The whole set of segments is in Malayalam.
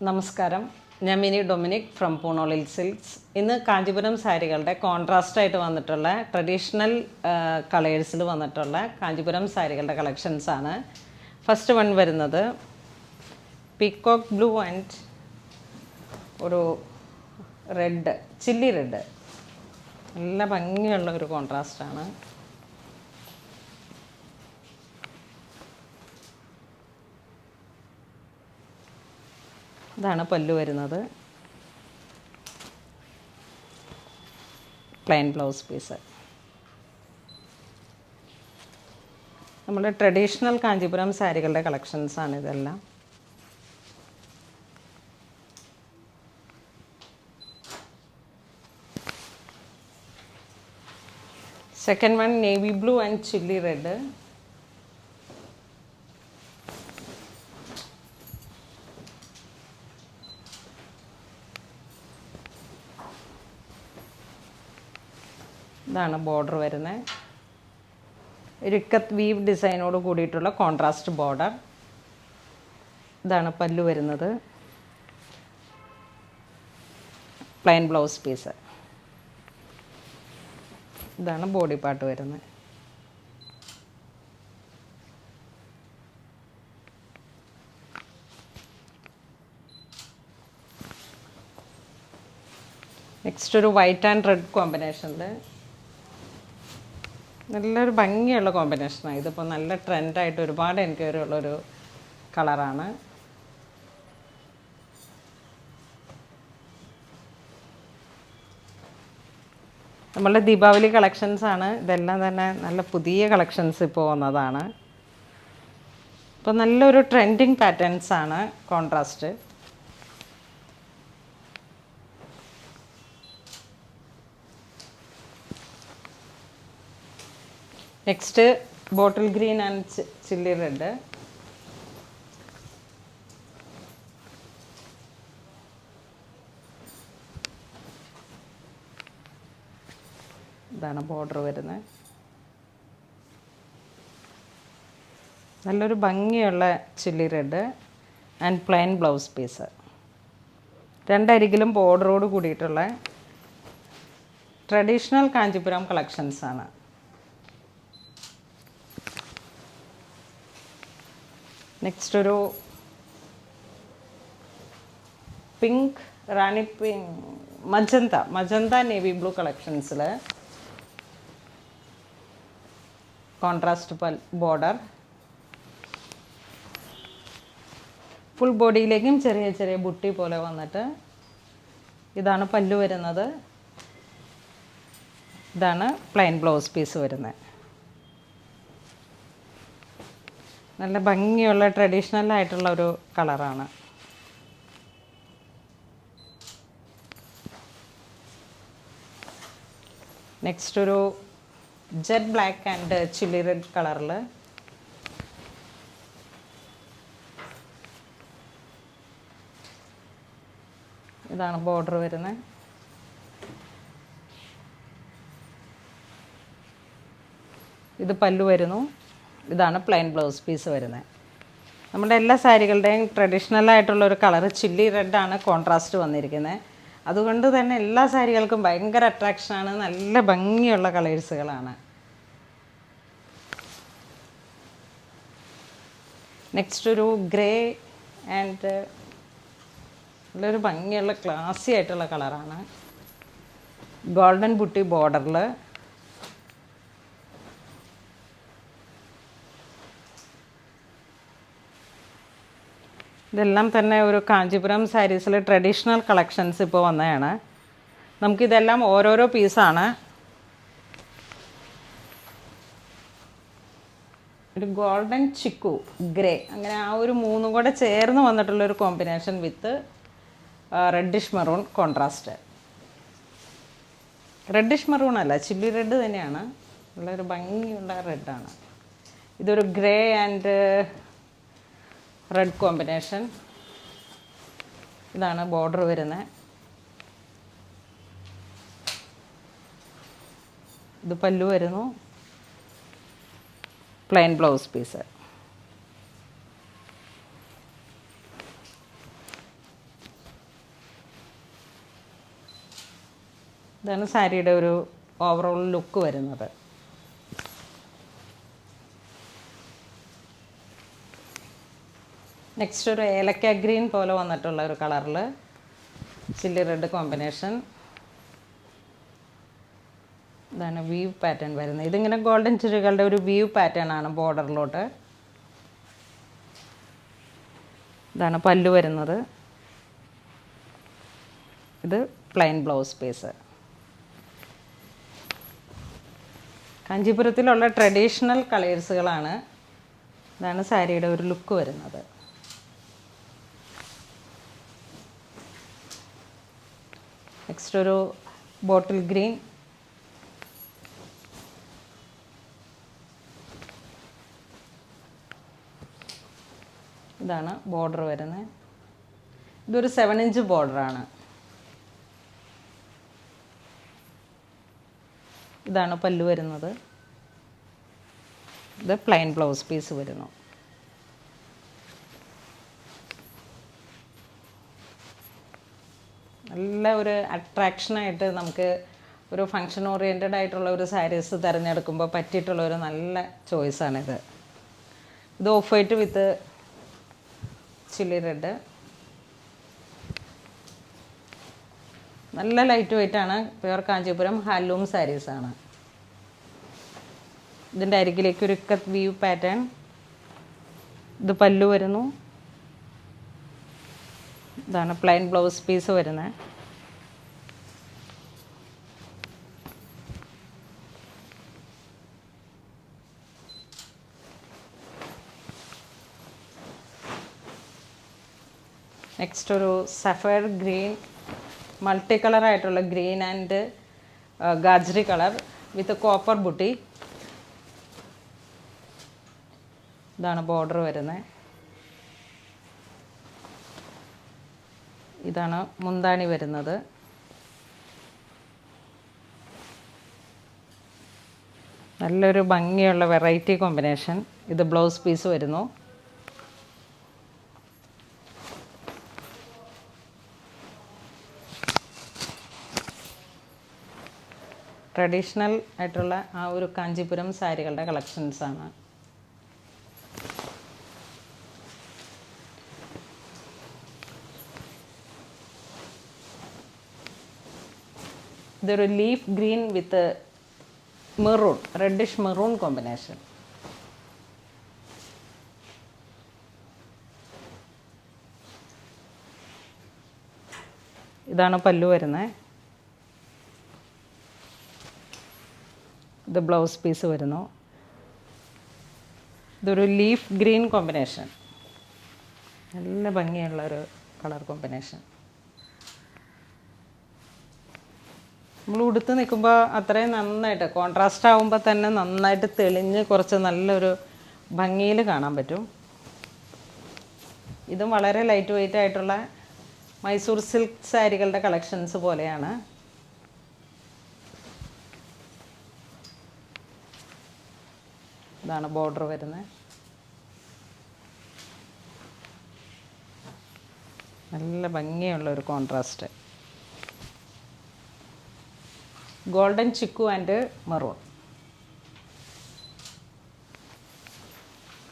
നമസ്കാരം, ഞാൻ മിനി ഡൊമിനിക് ഫ്രം പൂണോളിൽ സിൽക്സ്. ഇന്ന് കാഞ്ചീപുരം സാരികളുടെ കോൺട്രാസ്റ്റായിട്ട് വന്നിട്ടുള്ള ട്രഡീഷണൽ കളേഴ്സിൽ വന്നിട്ടുള്ള കാഞ്ചീപുരം സാരികളുടെ കളക്ഷൻസാണ്. ഫസ്റ്റ് വൺ വരുന്നത് പീക്കോക്ക് ബ്ലൂ ആൻഡ് ഒരു റെഡ്, ചില്ലി റെഡ്. നല്ല ഭംഗിയുള്ള ഒരു കോൺട്രാസ്റ്റാണ്. ഇതാണ് പല്ലു വരുന്നത്. Plain blouse piece. നമ്മുടെ ട്രഡീഷണൽ കാഞ്ചീപുരം സാരികളുടെ കളക്ഷൻസാണ് ഇതെല്ലാം. Second one navy blue and chilli red. ഇതാണ് ബോർഡർ വരുന്നത്. ഇക്കത്ത് വീവ് ഡിസൈനോട് കൂടിയിട്ടുള്ള കോൺട്രാസ്റ്റ് ബോർഡർ. ഇതാണ് പല്ലു വരുന്നത്. Plain blouse piece. ഇതാണ് ബോഡി പാർട്ട് വരുന്നത്. നെക്സ്റ്റ് ഒരു വൈറ്റ് ആൻഡ് റെഡ് കോമ്പിനേഷനിൽ നല്ലൊരു ഭംഗിയുള്ള കോമ്പിനേഷനാണ്. ഇതിപ്പോൾ നല്ല ട്രെൻഡായിട്ട് ഒരുപാട് എൻക്വയറി ഉള്ളൊരു കളറാണ്. നമ്മളുടെ ദീപാവലി കളക്ഷൻസാണ് ഇതെല്ലാം. തന്നെ നല്ല പുതിയ കളക്ഷൻസ് ഇപ്പോൾ വന്നതാണ്. ഇപ്പോൾ നല്ലൊരു ട്രെൻഡിങ് പാറ്റേൺസാണ് contrast. Next bottle green and chilli red. ഇതാണ് ബോർഡർ വരുന്നത്. നല്ലൊരു ഭംഗിയുള്ള chilli red and plain blouse piece. രണ്ടരികിലും ബോർഡറോട് കൂടിയിട്ടുള്ള ട്രഡീഷണൽ കാഞ്ചീപുരം കളക്ഷൻസാണ്. നെക്സ്റ്റ് ഒരു pink, rani pink, magenta navy blue കളക്ഷൻസിൽ കോൺട്രാസ്റ്റ് ബോർഡർ. ഫുൾ ബോഡിയിലേക്കും ചെറിയ ചെറിയ ബുട്ടി പോലെ വന്നിട്ട് ഇതാണ് പല്ലു വരുന്നത്. ഇതാണ് പ്ലെയിൻ ബ്ലൗസ് പീസ് വരുന്നത്. നല്ല ഭംഗിയുള്ള ട്രഡീഷണൽ ആയിട്ടുള്ള ഒരു കളറാണ്. നെക്സ്റ്റ് ഒരു jet black and chilli red കളറിൽ ഇതാണ് ബോർഡർ വരുന്നത്. ഇത് പല്ലു വരുന്നു. ഇതാണ് പ്ലെയിൻ ബ്ലൗസ് പീസ് വരുന്നത്. നമ്മുടെ എല്ലാ സാരികളുടെയും ട്രഡീഷണൽ ആയിട്ടുള്ളൊരു കളറ് ചില്ലി റെഡാണ് കോൺട്രാസ്റ്റ് വന്നിരിക്കുന്നത്. അതുകൊണ്ട് തന്നെ എല്ലാ സാരികൾക്കും ഭയങ്കര അട്രാക്ഷനാണ്. നല്ല ഭംഗിയുള്ള കളേഴ്സുകളാണ്. നെക്സ്റ്റ് ഒരു ഗ്രേ ആൻഡ് നല്ലൊരു ഭംഗിയുള്ള ക്ലാസി ആയിട്ടുള്ള കളറാണ്. ഗോൾഡൻ ബുട്ടി ബോർഡറിൽ ഇതെല്ലാം തന്നെ ഒരു കാഞ്ചീപുരം സാരീസിൽ ട്രഡീഷണൽ കളക്ഷൻസ് ഇപ്പോൾ വന്നതാണ്. നമുക്കിതെല്ലാം ഓരോരോ പീസാണ്. ഒരു ഗോൾഡൻ ചിക്കു, ഗ്രേ, അങ്ങനെ ആ ഒരു മൂന്നും കൂടെ ചേർന്ന് വന്നിട്ടുള്ളൊരു combination with reddish maroon contrast. Reddish maroon അല്ല, ചില്ലി റെഡ് തന്നെയാണ്. ഉള്ളൊരു ഭംഗിയുള്ള റെഡാണ്. ഇതൊരു ഗ്രേ ആൻഡ് റെഡ് കോമ്പിനേഷൻ. ഇതാണ് ബോർഡർ വരുന്നത്. ഇത് പല്ലു വരുന്നു. Plain blouse piece. ഇതാണ് സാരിയുടെ ഒരു ഓവറോൾ ലുക്ക് വരുന്നത്. നെക്സ്റ്റ് ഒരു ഏലക്ക ഗ്രീൻ പോലെ വന്നിട്ടുള്ള ഒരു കളറിൽ ചില്ലി റെഡ് കോമ്പിനേഷൻ. ഇതാണ് വീവ് പാറ്റേൺ വരുന്നത്. ഇതിങ്ങനെ ഗോൾഡൻ ചുരികളുടെ ഒരു വീവ് പാറ്റേൺ ആണ് ബോർഡറിലോട്ട്. ഇതാണ് പല്ലു വരുന്നത്. ഇത് പ്ലെയിൻ ബ്ലൗസ് പീസ്. കാഞ്ചീപുരത്തിലുള്ള ട്രഡീഷണൽ കളേഴ്സുകളാണ്. ഇതാണ് സാരിയുടെ ഒരു ലുക്ക് വരുന്നത്. നെക്സ്റ്റ് ഒരു ബോട്ടിൽ ഗ്രീൻ. ഇതാണ് ബോർഡർ വരുന്നത്. ഇതൊരു 7 ഇഞ്ച് ബോർഡറാണ്. ഇതാണ് പല്ലു വരുന്നത്. ഇത് പ്ലെയിൻ ബ്ലൗസ് പീസ് വരുന്നു. നല്ല ഒരു അട്രാക്ഷനായിട്ട് നമുക്ക് ഒരു ഫങ്ഷൻ ഓറിയൻറ്റഡ് ആയിട്ടുള്ള ഒരു സാരീസ് തിരഞ്ഞെടുക്കുമ്പോൾ പറ്റിയിട്ടുള്ള ഒരു നല്ല ചോയ്സാണിത്. ഇത് off white with chilli red. നല്ല ലൈറ്റ് വെയ്റ്റാണ്. പ്യുവർ കാഞ്ചീപുരം ഹാൻഡ്ലൂം സാരീസാണ്. ഇതിൻ്റെ അരികിലേക്ക് ഒരു ഇക്കത്ത് വീവ് പാറ്റേൺ. ഇത് പല്ലു വരുന്നു. ഇതാണ് പ്ലെയിൻ ബ്ലൗസ് പീസ് വരുന്നത്. നെക്സ്റ്റ് ഒരു സഫയർ ഗ്രീൻ, മൾട്ടി കളറായിട്ടുള്ള ഗ്രീൻ ആൻഡ് ഗാജറി കളർ വിത്ത് കോപ്പർ ബുട്ടി. ഇതാണ് ബോർഡർ വരുന്നത്. ഇതാണ് മുന്താണി വരുന്നത്. നല്ലൊരു ഭംഗിയുള്ള വെറൈറ്റി കോമ്പിനേഷൻ. ഇത് ബ്ലൗസ് പീസ് വരുന്നു. ട്രഡീഷണൽ ആയിട്ടുള്ള ആ ഒരു കാഞ്ചീപുരം സാരികളുടെ കളക്ഷൻസാണ്. ഇതൊരു leaf green with maroon, reddish maroon combination. ഇതാണ് പല്ലു വരുന്നത്. ഇത് ബ്ലൗസ് പീസ് വരുന്നു. ഇതൊരു ലീഫ് ഗ്രീൻ കോമ്പിനേഷൻ. നല്ല ഭംഗിയുള്ളൊരു കളർ കോമ്പിനേഷൻ. നമ്മൾ ഉടുത്ത് നിൽക്കുമ്പോൾ അത്രയും നന്നായിട്ട് കോൺട്രാസ്റ്റ് ആകുമ്പോൾ തന്നെ നന്നായിട്ട് തെളിഞ്ഞ് കുറച്ച് നല്ലൊരു ഭംഗിയിൽ കാണാൻ പറ്റും. ഇതും വളരെ ലൈറ്റ് വെയ്റ്റ് ആയിട്ടുള്ള മൈസൂർ സിൽക്ക് സാരികളുടെ കളക്ഷൻസ് പോലെയാണ്. ഇതാണ് ബോർഡർ വരുന്നത്. നല്ല ഭംഗിയുള്ളൊരു contrast. Golden chikoo and maroon.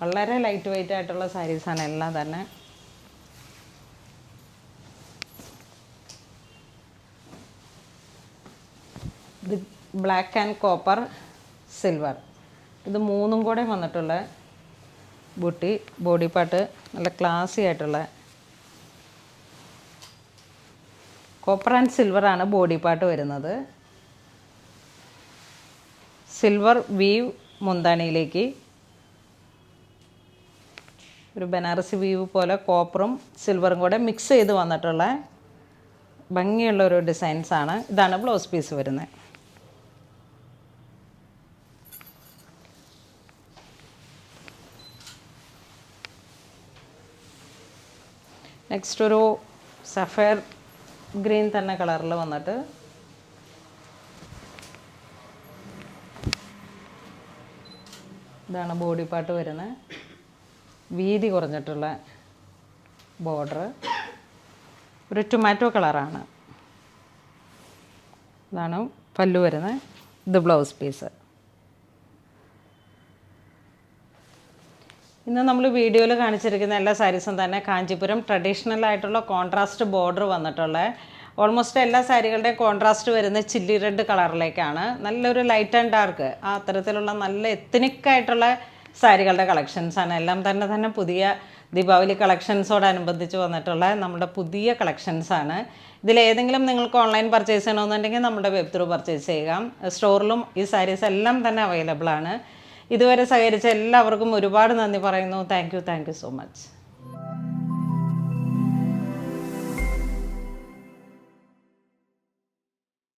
വളരെ ലൈറ്റ് വെയ്റ്റ് ആയിട്ടുള്ള സാരീസാണ് എല്ലാം തന്നെ. ഇത് ബ്ലാക്ക് ആൻഡ് കോപ്പർ സിൽവർ. ഇത് മൂന്നും കൂടെ വന്നിട്ടുള്ള ബുട്ടി, ബോഡി പാർട്ട് നല്ല ക്ലാസി ആയിട്ടുള്ള കോപ്പർ ആൻഡ് സിൽവറാണ് ബോഡി പാർട്ട് വരുന്നത്. സിൽവർ വീവ് മുന്താണിയിലേക്ക് ഒരു ബനാറസി വീവ് പോലെ കോപ്പറും സിൽവറും കൂടെ മിക്സ് ചെയ്ത് വന്നിട്ടുള്ള ഭംഗിയുള്ളൊരു ഡിസൈൻസാണ്. ഇതാണ് ബ്ലൗസ് പീസ് വരുന്നത്. നെക്സ്റ്റ് ഒരു സഫയർ ഗ്രീൻ തന്നെ കളറിൽ വന്നിട്ട് ഇതാണ് ബോഡി പാർട്ട് വരുന്നത്. വീതി കുറഞ്ഞിട്ടുള്ള ബോർഡർ. ഒരു ടൊമാറ്റോ കളറാണ്. ഇതാണ് പല്ലു വരുന്നത്. ഇത് ബ്ലൗസ് പീസ്. ഇന്ന് നമ്മൾ വീഡിയോയിൽ കാണിച്ചിരിക്കുന്ന എല്ലാ സാരീസും തന്നെ കാഞ്ചീപുരം ട്രഡീഷണൽ ആയിട്ടുള്ള കോൺട്രാസ്റ്റ് ബോർഡർ വന്നിട്ടുള്ള ഓൾമോസ്റ്റ് എല്ലാ സാരികളുടെയും കോൺട്രാസ്റ്റ് വരുന്ന ചില്ലി റെഡ് കളറിലേക്കാണ്. നല്ലൊരു ലൈറ്റ് ആൻഡ് ഡാർക്ക് ആ അത്തരത്തിലുള്ള നല്ല എത്തനിക്കായിട്ടുള്ള സാരികളുടെ കളക്ഷൻസാണ്. എല്ലാം തന്നെ പുതിയ ദീപാവലി കളക്ഷൻസോടനുബന്ധിച്ച് വന്നിട്ടുള്ള നമ്മുടെ പുതിയ കളക്ഷൻസാണ്. ഇതിലേതെങ്കിലും നിങ്ങൾക്ക് ഓൺലൈൻ പർച്ചേസ് ചെയ്യണമെന്നുണ്ടെങ്കിൽ നമ്മുടെ വെബ് ത്രൂ പർച്ചേസ് ചെയ്യാം. സ്റ്റോറിലും ഈ സാരീസ് എല്ലാം തന്നെ അവൈലബിൾ ആണ്. ഇതുവരെ സഹകരിച്ച എല്ലാവർക്കും ഒരുപാട് നന്ദി പറയുന്നു. Thank you so much.